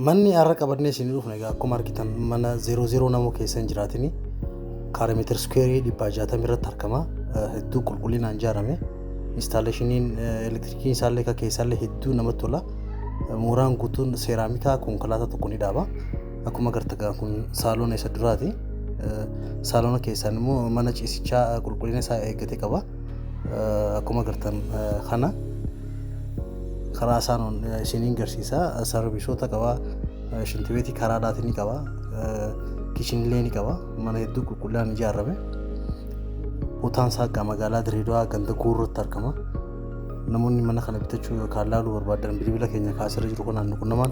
Manni har'a qabannee isin dhufne egaa akkuma argitan mana 00 namoo keessa hin jiraatini. Kaaree meetir square 160 irratti argama. Hedduu qulqullinaan ijaarame. Installationiin elektirikii isaallee ka keessaallee hedduu namatti tola. Mooraan guutuun seeraamikaa konkolaataa tokko ni dhaaba. Akkuma agartan kun saaloona isa duraati. Saaloona keessaan immoo mana ciisichaa qulqullina isaa eeggate qaba. Akkuma agartan kana karaa isaan isiniin garsiisa sarbisoota qaba shintibeetii karaadhaatiin ni qaba kichinilee ni qaba mana hedduu qulqullinaan ijaarame utaan saaqaa magaalaa Dirreedawaa ganda guurratti argama namoonni mana kana bitachuu yookaan laaluu barbaadan bilbila keenya kaasirra jiru kanaan quunnamaan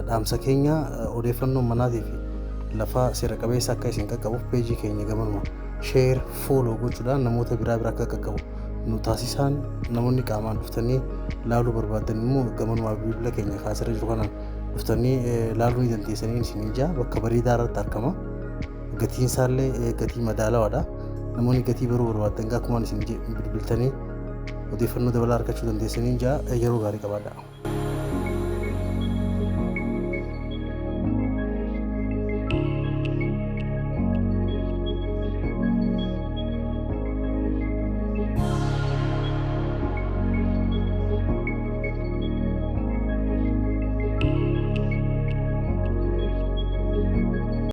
dhaamsa keenya odeeffannoo manaatii fi lafa seera qabeessa akka isin qaqqabuuf peejii keenya gamanuma share follow gochuudhaan namoota biraa akka qaqqabu nu taasisaan namoonni qaamaan dhuftanii laaluu barbaadan immoo gamanuma bilbila keenya kaasirra jiru kanaan dhuftanii laaluu ni dandeessanii isin ija bakka bareedaa irratti argama gatiin isaallee gatii madaalawaadha namoonni gatii baruu barbaadan akkuma isin bilbiltanii odeeffannoo dabalaa argachuu dandeessanii ija yeroo gaarii qabaadha.